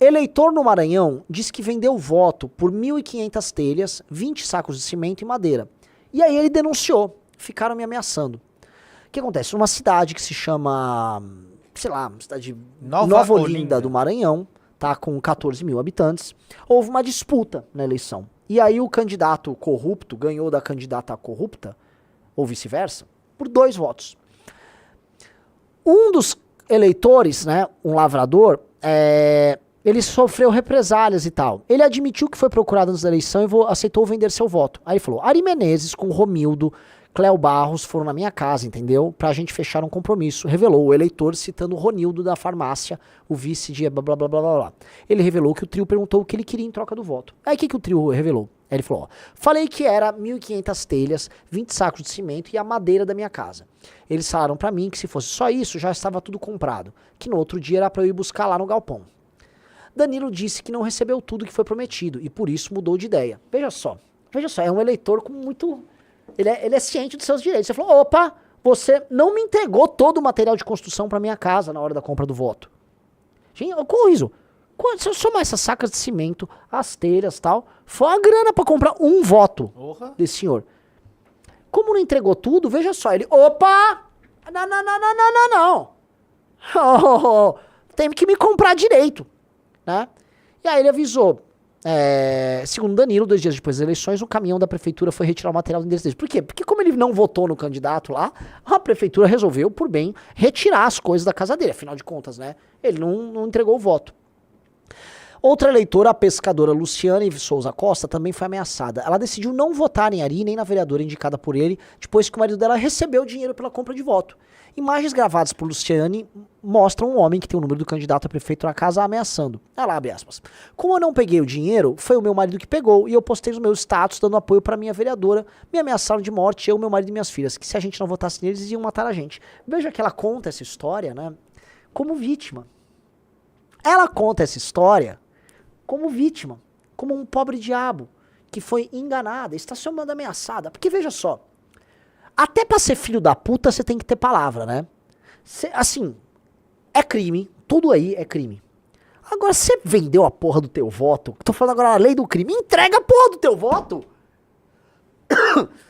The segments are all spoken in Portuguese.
Eleitor no Maranhão diz que vendeu voto por 1.500 telhas, 20 sacos de cimento e madeira. E aí ele denunciou. Ficaram me ameaçando. O que acontece? Numa cidade que se chama, sei lá, cidade Nova Olinda do Maranhão, tá, com 14 mil habitantes, houve uma disputa na eleição. E aí o candidato corrupto ganhou da candidata corrupta, ou vice-versa, por 2 votos. Um dos eleitores, né, um lavrador, ele sofreu represálias e tal. Ele admitiu que foi procurado antes da eleição e aceitou vender seu voto. Aí ele falou, Ari Menezes com Romildo, Cléo Barros foram na minha casa, entendeu? Pra gente fechar um compromisso. Revelou o eleitor citando o Ronildo da farmácia, o vice de blá blá blá blá blá. Ele revelou que o trio perguntou o que ele queria em troca do voto. Aí o que o trio revelou? Aí ele falou, ó, falei que era 1.500 telhas, 20 sacos de cimento e a madeira da minha casa. Eles falaram pra mim que se fosse só isso, já estava tudo comprado. Que no outro dia era pra eu ir buscar lá no galpão. Danilo disse que não recebeu tudo que foi prometido e por isso mudou de ideia. Veja só, é um eleitor com muito... Ele é ciente dos seus direitos. Você falou, opa, você não me entregou todo o material de construção pra minha casa na hora da compra do voto. Gente, corrijo. Se eu somar essas sacas de cimento, as telhas e tal, foi uma grana pra comprar um voto desse senhor. Como não entregou tudo, veja só, ele, opa, não. Oh, tem que me comprar direito, né? E aí ele avisou, segundo Danilo, 2 dias depois das eleições, o caminhão da prefeitura foi retirar o material do endereço dele. Por quê? Porque como ele não votou no candidato lá, a prefeitura resolveu, por bem, retirar as coisas da casa dele. Afinal de contas, né? Ele não entregou o voto. Outra eleitora, a pescadora Luciane Souza Costa, também foi ameaçada. Ela decidiu não votar em Ari nem na vereadora indicada por ele, depois que o marido dela recebeu dinheiro pela compra de voto. Imagens gravadas por Luciane mostram um homem que tem o número do candidato a prefeito na casa ameaçando. Ela abre aspas. Como eu não peguei o dinheiro, foi o meu marido que pegou e eu postei os meus status dando apoio pra minha vereadora. Me ameaçaram de morte, eu, meu marido e minhas filhas, que se a gente não votasse neles, iam matar a gente. Veja que ela conta essa história, né, como vítima. Ela conta essa história como vítima, como um pobre diabo que foi enganada, está sendo ameaçada. Porque veja só, até pra ser filho da puta você tem que ter palavra, né? Assim, é crime, tudo aí é crime. Agora, você vendeu a porra do teu voto, tô falando agora a lei do crime, entrega a porra do teu voto.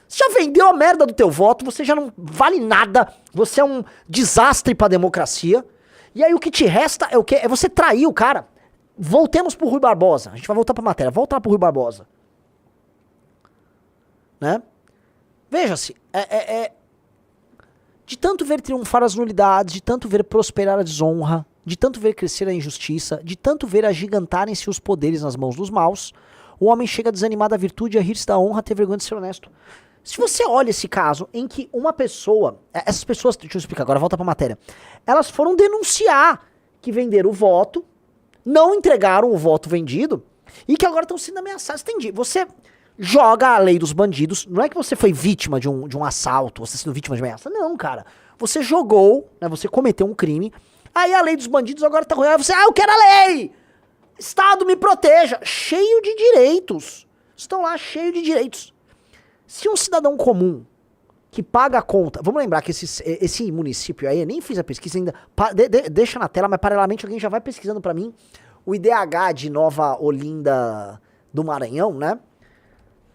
Você já vendeu a merda do teu voto, você já não vale nada, você é um desastre pra democracia. E aí o que te resta é o quê? É você trair o cara. Voltemos pro Rui Barbosa. A gente vai voltar pra matéria. Volta lá pro Rui Barbosa. Né? Veja-se. De tanto ver triunfar as nulidades, de tanto ver prosperar a desonra, de tanto ver crescer a injustiça, de tanto ver agigantarem-se os poderes nas mãos dos maus, o homem chega a desanimar da virtude, a rir-se da honra, a ter vergonha de ser honesto. Se você olha esse caso em que uma pessoa... Essas pessoas... Deixa eu explicar, agora volta pra matéria. Elas foram denunciar que venderam o voto, não entregaram o voto vendido e que agora estão sendo ameaçados. Entendi. Você joga a lei dos bandidos. Não é que você foi vítima de um assalto, você sendo vítima de ameaça. Não, cara. Você jogou, né, você cometeu um crime. Aí a lei dos bandidos agora tá ruim. Aí você, eu quero a lei! Estado me proteja. Cheio de direitos. Estão lá cheio de direitos. Se um cidadão comum que paga a conta... Vamos lembrar que esse município aí, eu nem fiz a pesquisa ainda, deixa na tela, mas paralelamente alguém já vai pesquisando pra mim o IDH de Nova Olinda do Maranhão, né?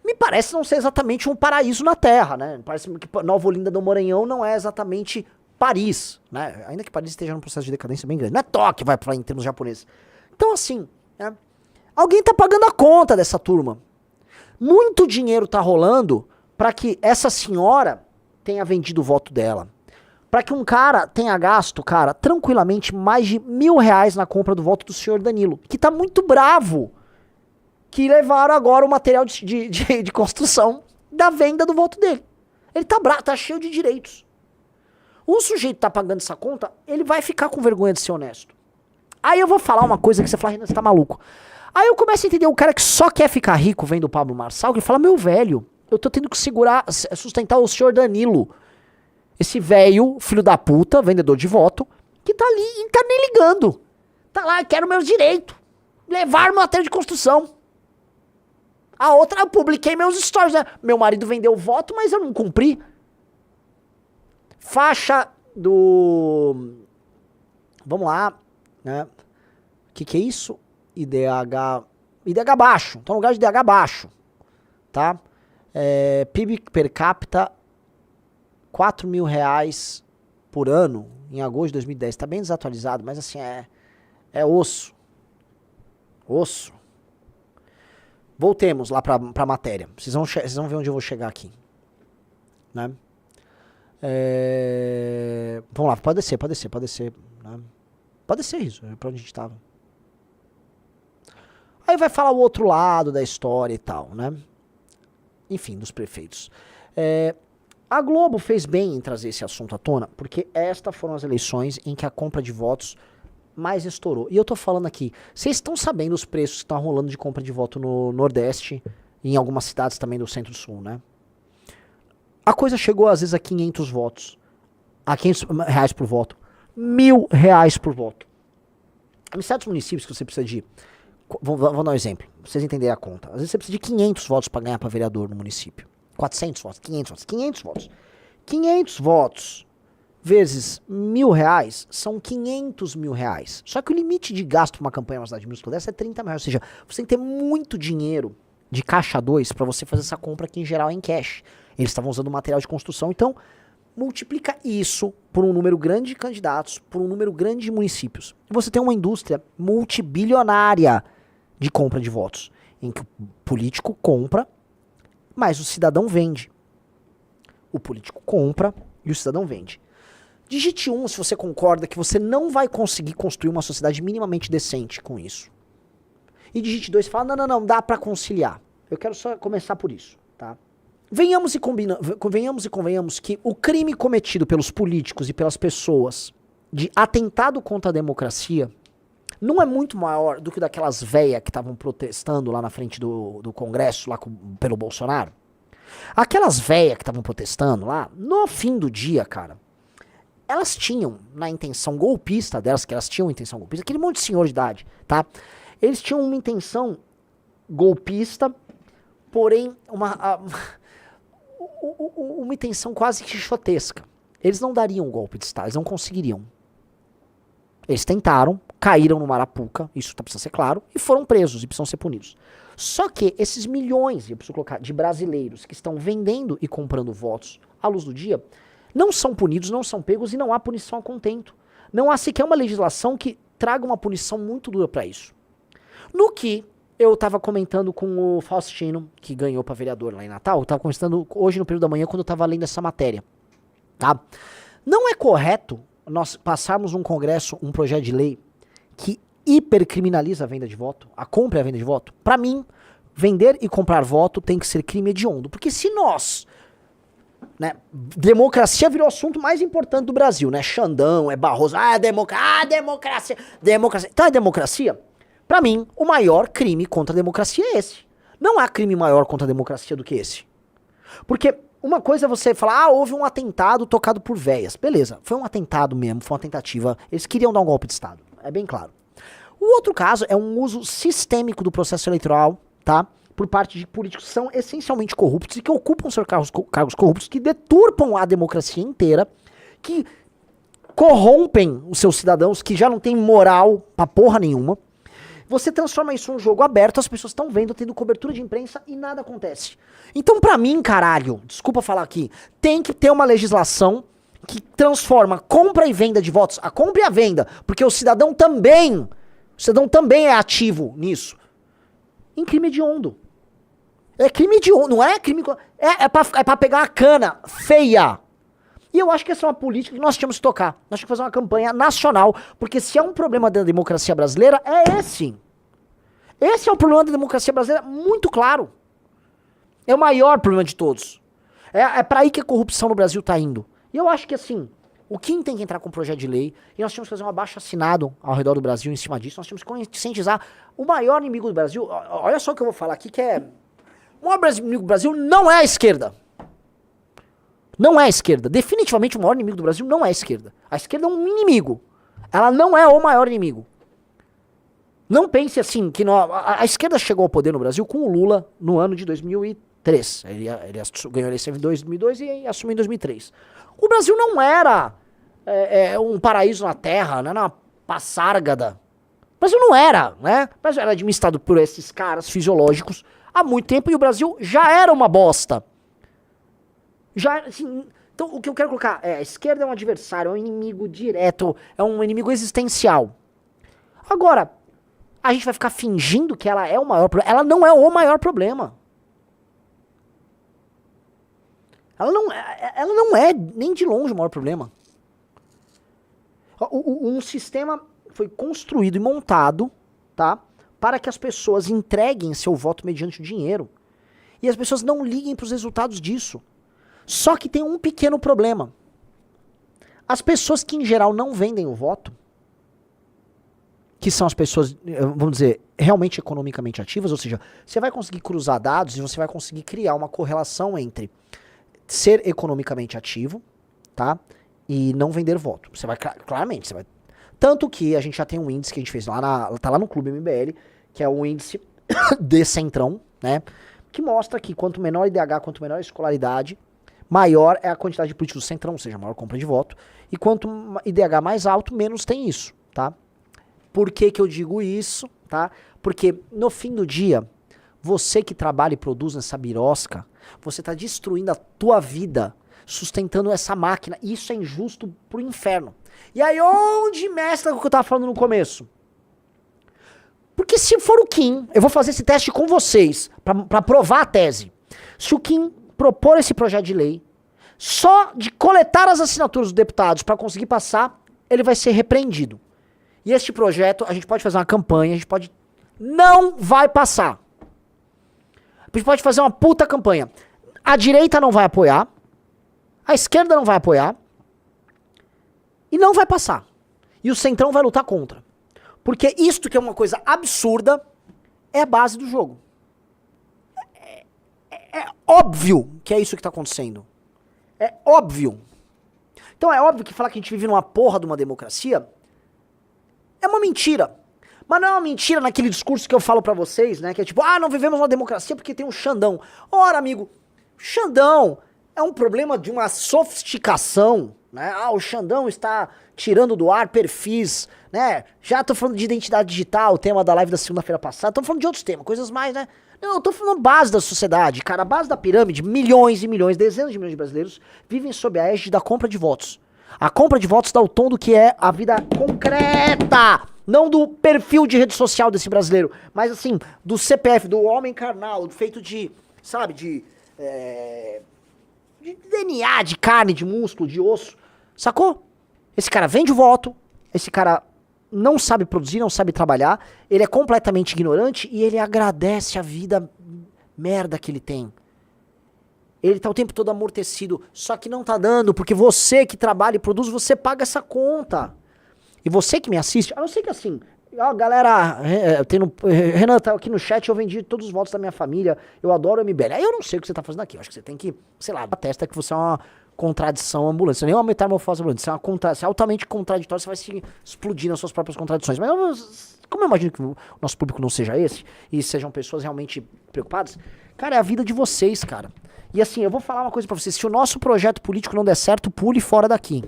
Me parece não ser exatamente um paraíso na Terra, né? Parece que Nova Olinda do Maranhão não é exatamente Paris, né? Ainda que Paris esteja num processo de decadência bem grande. Não é Tóquio, vai falar em termos japoneses. Então assim, né? Alguém tá pagando a conta dessa turma. Muito dinheiro tá rolando pra que essa senhora tenha vendido o voto dela. Pra que um cara tenha gasto, cara, tranquilamente mais de R$1.000 na compra do voto do senhor Danilo. Que tá muito bravo. Que levaram agora o material de construção da venda do voto dele. Ele tá bravo, tá cheio de direitos. O sujeito tá pagando essa conta, ele vai ficar com vergonha de ser honesto. Aí eu vou falar uma coisa que você fala, Renan, você tá maluco. Aí eu começo a entender o cara que só quer ficar rico vendo o Pablo Marçal, que fala, meu velho, eu tô tendo que sustentar o senhor Danilo. Esse velho, filho da puta, vendedor de voto, que tá ali e tá nem ligando. Tá lá, quero meus direitos. Levar matéria de construção. A outra, eu publiquei meus stories, né? Meu marido vendeu o voto, mas eu não cumpri. Faixa do... Vamos lá, né? O que é isso? IDH baixo. Então, no lugar de IDH baixo, tá? PIB per capita, R$4.000 por ano, em agosto de 2010. Tá bem desatualizado, mas assim, é osso. Osso. Voltemos lá pra matéria. Vocês vão ver onde eu vou chegar aqui. Né? Vamos lá, pode descer. Né? Pode descer isso, é pra onde a gente tava. Aí vai falar o outro lado da história e tal, né? Enfim, dos prefeitos. A Globo fez bem em trazer esse assunto à tona, porque estas foram as eleições em que a compra de votos mais estourou. E eu tô falando aqui, vocês estão sabendo os preços que estão rolando de compra de voto no Nordeste e em algumas cidades também do Centro-Sul, né? A coisa chegou às vezes a 500 votos. A R$500 por voto. R$1.000 por voto. Em certos municípios que você precisa de... Vou dar um exemplo, pra vocês entenderem a conta. Às vezes você precisa de 500 votos pra ganhar pra vereador no município. 400 votos, 500 votos, 500 votos. 500 votos vezes R$1.000 são R$500.000. Só que o limite de gasto pra uma campanha na cidade minúscula dessa é R$30.000. Ou seja, você tem que ter muito dinheiro de caixa 2 pra você fazer essa compra que em geral é em cash. Eles estavam usando material de construção, então multiplica isso por um número grande de candidatos, por um número grande de municípios. E você tem uma indústria multibilionária de compra de votos, em que o político compra, mas o cidadão vende. O político compra e o cidadão vende. Digite 1 se você concorda que você não vai conseguir construir uma sociedade minimamente decente com isso. E digite 2 e fala, não, dá pra conciliar. Eu quero só começar por isso, tá? Venhamos e convenhamos que o crime cometido pelos políticos e pelas pessoas de atentado contra a democracia não é muito maior do que daquelas véias que estavam protestando lá na frente do Congresso, lá pelo Bolsonaro. Aquelas véias que estavam protestando lá, no fim do dia, cara, elas tinham, na intenção golpista delas, que elas tinham intenção golpista, aquele monte de senhor de idade, tá? Eles tinham uma intenção golpista, porém uma intenção quase quixotesca. Eles não dariam um golpe de Estado, eles não conseguiriam. Eles tentaram, caíram no Marapuca, isso precisa ser claro, e foram presos e precisam ser punidos. Só que esses milhões, eu preciso colocar, de brasileiros que estão vendendo e comprando votos à luz do dia, não são punidos, não são pegos e não há punição a contento. Não há sequer uma legislação que traga uma punição muito dura para isso. No que eu tava comentando com o Faustino, que ganhou pra vereador lá em Natal, eu tava conversando hoje no período da manhã quando eu tava lendo essa matéria, tá? Não é correto nós passarmos um congresso, um projeto de lei que hipercriminaliza a venda de voto, a compra e a venda de voto. Pra mim, vender e comprar voto tem que ser crime hediondo, porque se nós, né, democracia virou o assunto mais importante do Brasil, né, Xandão, Barroso, democracia, então é democracia? Pra mim, o maior crime contra a democracia é esse. Não há crime maior contra a democracia do que esse. Porque uma coisa é você falar, houve um atentado tocado por véias. Beleza, foi um atentado mesmo, foi uma tentativa. Eles queriam dar um golpe de Estado, é bem claro. O outro caso é um uso sistêmico do processo eleitoral, tá? Por parte de políticos que são essencialmente corruptos e que ocupam seus cargos corruptos, que deturpam a democracia inteira, que corrompem os seus cidadãos, que já não têm moral pra porra nenhuma. Você transforma isso num jogo aberto, as pessoas estão vendo, tendo cobertura de imprensa e nada acontece. Então, pra mim, caralho, desculpa falar aqui, tem que ter uma legislação que transforma compra e venda de votos, a compra e a venda, porque o cidadão também é ativo nisso, em crime hediondo. É crime hediondo, não é crime... É pra pegar uma cana feia. E eu acho que essa é uma política que nós tínhamos que tocar. Nós tínhamos que fazer uma campanha nacional, porque se é um problema da democracia brasileira, é esse. Esse é o problema da democracia brasileira, muito claro. É o maior problema de todos. É pra aí que a corrupção no Brasil tá indo. E eu acho que assim, o Kim tem que entrar com um projeto de lei, e nós tínhamos que fazer um abaixo-assinado ao redor do Brasil em cima disso, nós tínhamos que conscientizar o maior inimigo do Brasil. Olha só o que eu vou falar aqui, que é... O maior inimigo do Brasil não é a esquerda. Não é a esquerda. Definitivamente o maior inimigo do Brasil não é a esquerda. A esquerda é um inimigo. Ela não é o maior inimigo. Não pense assim, que a esquerda chegou ao poder no Brasil com o Lula no ano de 2003. Ele ganhou a eleição em 2002 e assumiu em 2003. O Brasil não era um paraíso na terra, não era uma passárgada. O Brasil não era, né? O Brasil era administrado por esses caras fisiológicos há muito tempo e o Brasil já era uma bosta. Já, assim, então o que eu quero colocar é, a esquerda é um adversário, é um inimigo direto, é um inimigo existencial. Agora, a gente vai ficar fingindo que ela é o maior problema. Ela não é o maior problema. Ela não é nem de longe o maior problema. Um sistema foi construído e montado, tá, para que as pessoas entreguem seu voto mediante o dinheiro. E as pessoas não liguem para os resultados disso. Só que tem um pequeno problema. As pessoas que, em geral, não vendem o voto, que são as pessoas, vamos dizer, realmente economicamente ativas, ou seja, você vai conseguir cruzar dados e você vai conseguir criar uma correlação entre ser economicamente ativo, tá, e não vender voto. Você vai, claramente, você vai... Tanto que a gente já tem um índice que a gente fez lá, tá lá no Clube MBL, que é o índice de Centrão, né, que mostra que quanto menor IDH, quanto menor a escolaridade, maior é a quantidade de políticos do Centrão, ou seja, maior compra de voto, e quanto IDH mais alto, menos tem isso, tá? Por que que eu digo isso, tá? Porque no fim do dia, você que trabalha e produz nessa birosca, você tá destruindo a tua vida, sustentando essa máquina, e isso é injusto pro inferno. E aí onde mestra o que eu tava falando no começo? Porque se for o Kim, eu vou fazer esse teste com vocês, pra provar a tese. Se o Kim propor esse projeto de lei, só de coletar as assinaturas dos deputados para conseguir passar, ele vai ser repreendido. E este projeto, a gente pode fazer uma campanha, a gente pode... Não vai passar. A gente pode fazer uma puta campanha. A direita não vai apoiar, a esquerda não vai apoiar, e não vai passar. E o Centrão vai lutar contra. Porque isto que é uma coisa absurda, é a base do jogo. É óbvio que é isso que tá acontecendo. É óbvio. Então é óbvio que falar que a gente vive numa porra de uma democracia é uma mentira. Mas não é uma mentira naquele discurso que eu falo pra vocês, né? Que é tipo, ah, não vivemos uma democracia porque tem um Xandão. Ora, amigo, Xandão é um problema de uma sofisticação, né? Ah, o Xandão está tirando do ar perfis, né? Já tô falando de identidade digital, o tema da live da segunda-feira passada. Tô falando de outros temas, coisas mais, né? Não, eu tô falando base da sociedade, cara, a base da pirâmide, milhões e milhões, dezenas de milhões de brasileiros vivem sob a égide da compra de votos. A compra de votos dá o tom do que é a vida concreta, não do perfil de rede social desse brasileiro, mas assim, do CPF, do homem carnal, feito de, sabe, de DNA, de carne, de músculo, de osso, sacou? Esse cara vende o voto, esse cara não sabe produzir, não sabe trabalhar, ele é completamente ignorante e ele agradece a vida merda que ele tem. Ele tá o tempo todo amortecido, só que não tá dando, porque você que trabalha e produz, você paga essa conta. E você que me assiste, a não ser que assim, ó, galera, Renan, tá aqui no chat, eu vendi todos os votos da minha família, eu adoro o MBL. Aí eu não sei o que você tá fazendo aqui, eu acho que você tem que, sei lá, atesta que você é uma contradição ambulante, nem uma metamorfose ambulante, você é altamente contraditório, você vai se explodir nas suas próprias contradições. Mas como eu imagino que o nosso público não seja esse, e sejam pessoas realmente preocupadas, cara, é a vida de vocês, cara. E assim, eu vou falar uma coisa pra vocês, se o nosso projeto político não der certo, pule fora daqui.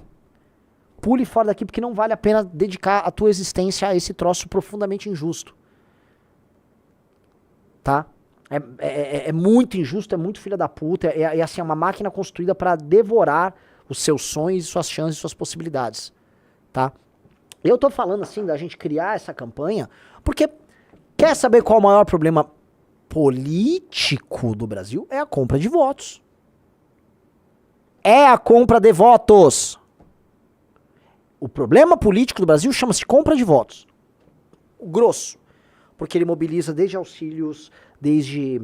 Pule fora daqui, porque não vale a pena dedicar a tua existência a esse troço profundamente injusto. Tá? É muito injusto, é muito filha da puta, é assim, é uma máquina construída pra devorar os seus sonhos, suas chances, suas possibilidades. Tá? Eu tô falando assim, da gente criar essa campanha, porque quer saber qual é o maior problema político do Brasil? É a compra de votos. É a compra de votos. O problema político do Brasil chama-se compra de votos. O grosso. Porque ele mobiliza desde auxílios, desde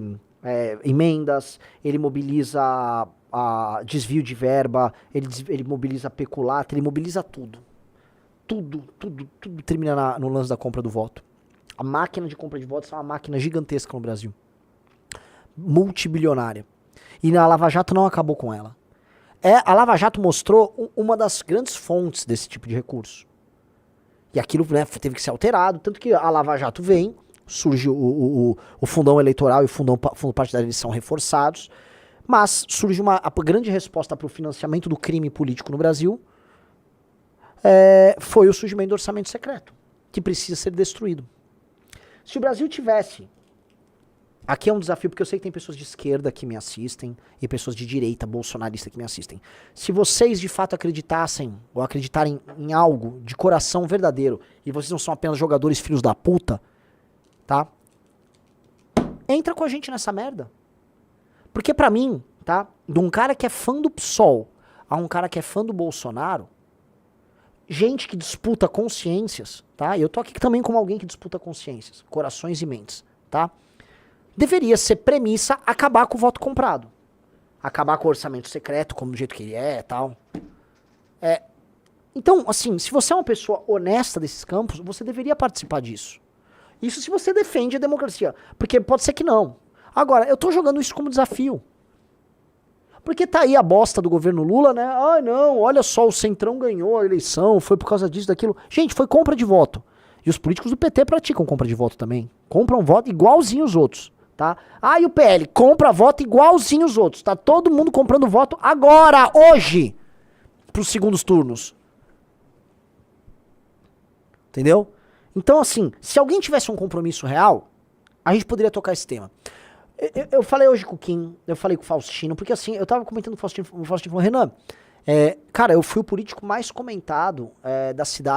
emendas, ele mobiliza desvio de verba, ele mobiliza peculato, ele mobiliza tudo. Tudo termina no lance da compra do voto. A máquina de compra de votos é uma máquina gigantesca no Brasil. Multibilionária. E a Lava Jato não acabou com ela. A Lava Jato mostrou uma das grandes fontes desse tipo de recurso. E aquilo, né, teve que ser alterado, tanto que a Lava Jato vem, surge o fundão eleitoral e o fundo partidário, eles são reforçados, mas surge a grande resposta para o financiamento do crime político no Brasil, foi o surgimento do orçamento secreto. que precisa ser destruído. Se o Brasil tivesse... Aqui é um desafio, porque eu sei que tem pessoas de esquerda que me assistem e pessoas de direita, bolsonarista, que me assistem. Se vocês de fato acreditassem ou acreditarem em algo de coração verdadeiro e vocês não são apenas jogadores filhos da puta, tá? Entra com a gente nessa merda. Porque pra mim, tá? De um cara que é fã do PSOL a um cara que é fã do Bolsonaro, gente que disputa consciências, tá? Eu tô aqui também como alguém que disputa consciências, corações e mentes, tá? Deveria ser premissa acabar com o voto comprado. Acabar com o orçamento secreto, como do jeito que ele é e tal. Então, assim, se você é uma pessoa honesta desses campos, você deveria participar disso. Isso se você defende a democracia. Porque pode ser que não. Agora, eu tô jogando isso como desafio. Porque tá aí a bosta do governo Lula, né? Ai, não, olha só, o Centrão ganhou a eleição, foi por causa disso, daquilo. Gente, foi compra de voto. E os políticos do PT praticam compra de voto também. Compram voto igualzinho os outros. Tá? Ah, e o PL compra voto igualzinho os outros. Tá todo mundo comprando voto agora, hoje, pros segundos turnos. Entendeu? Então, assim, se alguém tivesse um compromisso real, a gente poderia tocar esse tema. Eu falei hoje com o Kim, eu falei com o Faustino, porque assim, eu tava comentando com o Faustino falou, Renan, cara, eu fui o político mais comentado da cidade